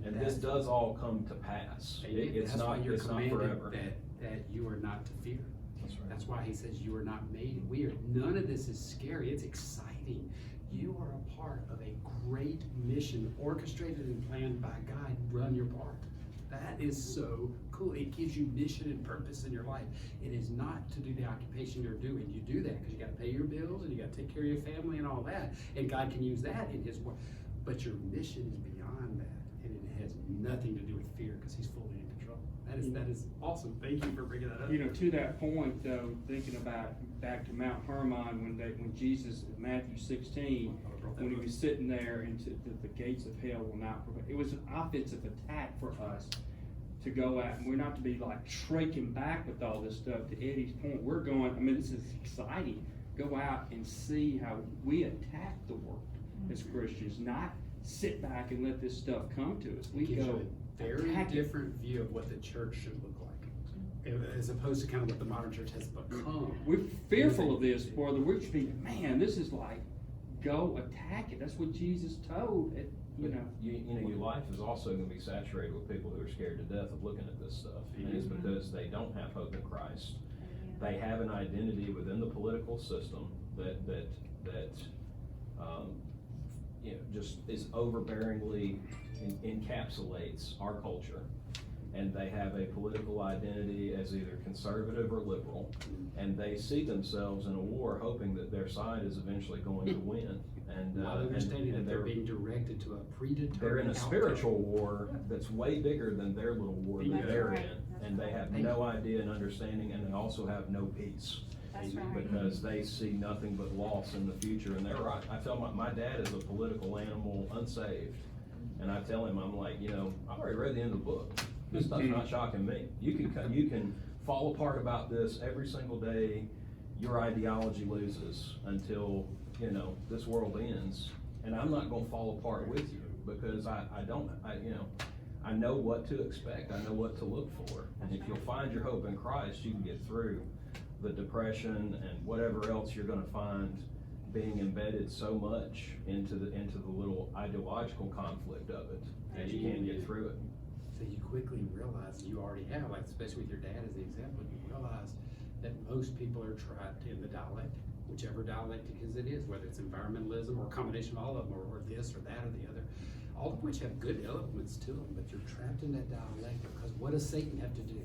And this does all come to pass. It's That's why not, you're it's not commanded forever. that you are not to fear. That's right. That's why he says you are not made weird. None of this is scary. It's exciting. You are a part of a great mission orchestrated and planned by God. Run your part. That is so cool. It gives you mission and purpose in your life. It is not to do the occupation you're doing. You do that because you got to pay your bills and you got to take care of your family and all that. And God can use that in his work. But your mission is beyond that. And it has nothing to do with fear because he's fully in control. That is awesome. Thank you for bringing that up. You know, to that point though, thinking about back to Mount Hermon when Jesus, in Matthew 16, when he was sitting there and the gates of hell will not prevail. It was an offensive attack for us to go out, and we're not to be like shrinking back with all this stuff. To Eddie's point, we're going, I mean, this is exciting. Go out and see how we attack the world as Christians, not sit back and let this stuff come to us. We Gives go you a very different view of what the church should look like, as opposed to kind of what the modern church has become. We're fearful of this, brother. We're just being, man, this is like, go attack it. That's what Jesus told it. You know, your life is also going to be saturated with people who are scared to death of looking at this stuff, and it's because they don't have hope in Christ. They have an identity within the political system that just is overbearingly encapsulates our culture, and they have a political identity as either conservative or liberal, and they see themselves in a war hoping that their side is eventually going to win. And not understanding that they're being directed to a predetermined they're in a outcome. spiritual war that's way bigger than their little war that they're in, and they have no idea and understanding, and they also have no peace. That's right. Because they see nothing but loss in the future, and they're right. I tell my dad is a political animal, unsaved, and I tell him, I'm like, I've already read the end of the book. This stuff's not shocking me. You can fall apart about this every single day. Your ideology loses until this world ends, and I'm not going to fall apart with you because I know what to expect. I know what to look for, and if you'll find your hope in Christ, you can get through the depression and whatever else you're going to find being embedded so much into the little ideological conflict of it that you can't get through it. So you quickly realize you already have, like especially with your dad as the example, you realize that most people are trapped in the dialectic, whichever dialectic it is, whether it's environmentalism or a combination of all of them, or this or that or the other, all of which have good elements to them, but you're trapped in that dialectic because what does Satan have to do?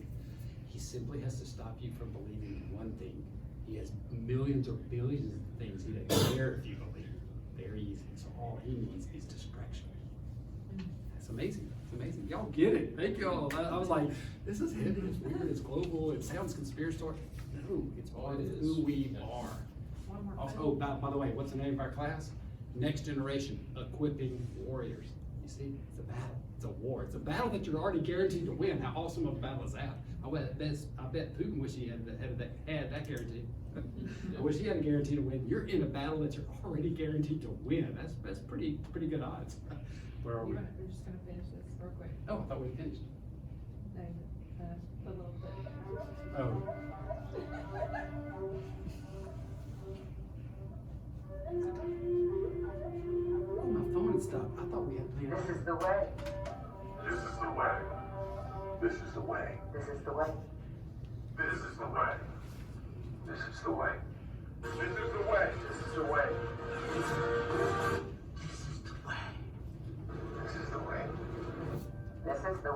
He simply has to stop you from believing in one thing. He has millions or billions of things he doesn't care if you believe. Very easy. So all he needs is distraction. That's amazing. It's amazing. Y'all get it. Thank y'all. I was like, this is heavy, it's weird, it's global, it sounds conspiratorial. No, it's part of who we are. Oh, by the way, what's the name of our class? Next Generation, Equipping Warriors. You see, it's a battle. It's a war. It's a battle that you're already guaranteed to win. How awesome of a battle is that? I bet Putin wish he had that guarantee. I wish he had a guarantee to win. You're in a battle that you're already guaranteed to win. That's pretty good odds. Where are we? We're just gonna finish this real quick. Oh, I thought we finished. No, a little bit. Oh. Oh, my phone had stopped. I thought we had to This is the way. This is the way. This is the way. This is the way. This is the way. This is the way. This is the way. This is the way. This is the way. This is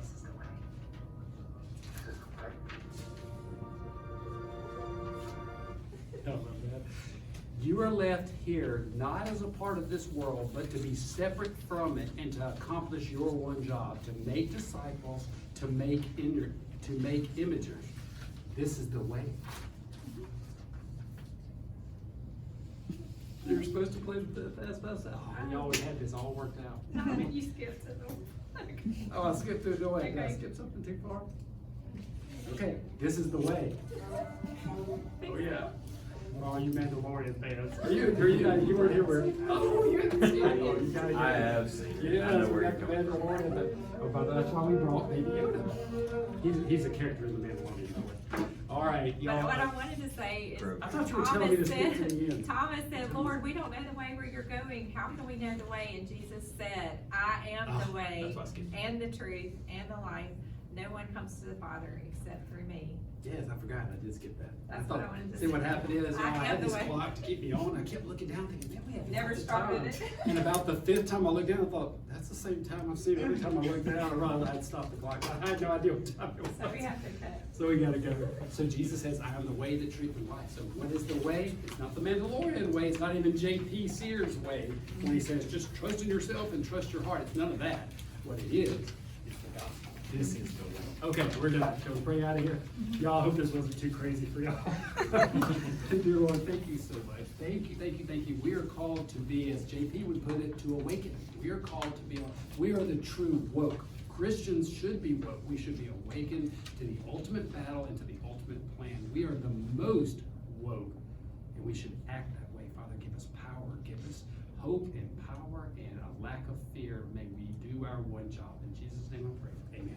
the way. This is the way. This is the way. This is the way. I love that. You are left here not as a part of this world, but to be separate from it and to accomplish your one job, to make disciples, to make imagers. This is the way. You're supposed to play with the fast. Oh, and you always had this all worked out. You skipped it though. Oh, I skipped through the way. Did I skip something too far? Okay, this is the way. Oh yeah. Oh, you Mandalorian fans. You weren't here where? Oh, you haven't seen it. Oh, you gotta get I it. have seen it. Yeah, I know we where got you're the going. Mandalorian. But that's why we brought Baby Yoda. He's a character in the Mandalorian. All right, But y'all. what I wanted to say is, I thought you were telling me to skip to the end. Thomas said, Lord, we don't know the way where you're going. How can we know the way? And Jesus said, I am the way that's why I skipped. and the truth and the life. No one comes to the Father except through me. Yes, I forgot, I did skip that. That's what I wanted to See, what say. happened is, I I had am the this way. clock to keep me on, I kept looking down thinking, man, we have Never lots of started time. it. And about the 5th time I looked down, I thought, that's the same time I've seen it every time I look down, I'd stop the clock. I had no idea what time it was. So we have to cut. So we gotta go. So Jesus says, I am the way, the truth, and life. So what is the way? It's not the Mandalorian way. It's not even J.P. Sears' way. When he says, just trust in yourself and trust your heart. It's none of that. What it is the gospel. This is the way. Okay, we're done. Shall we pray out of here? Y'all, I hope this wasn't too crazy for y'all. Dear Lord, thank you so much. Thank you, thank you, thank you. We are called to be, as JP would put it, to awaken. We are called to be, we are the true woke. Christians should be woke. We should be awakened to the ultimate battle and to the ultimate plan. We are the most woke, and we should act that way. Father, give us power, give us hope and power and a lack of fear. May we do our one job. In Jesus' name I pray. Amen.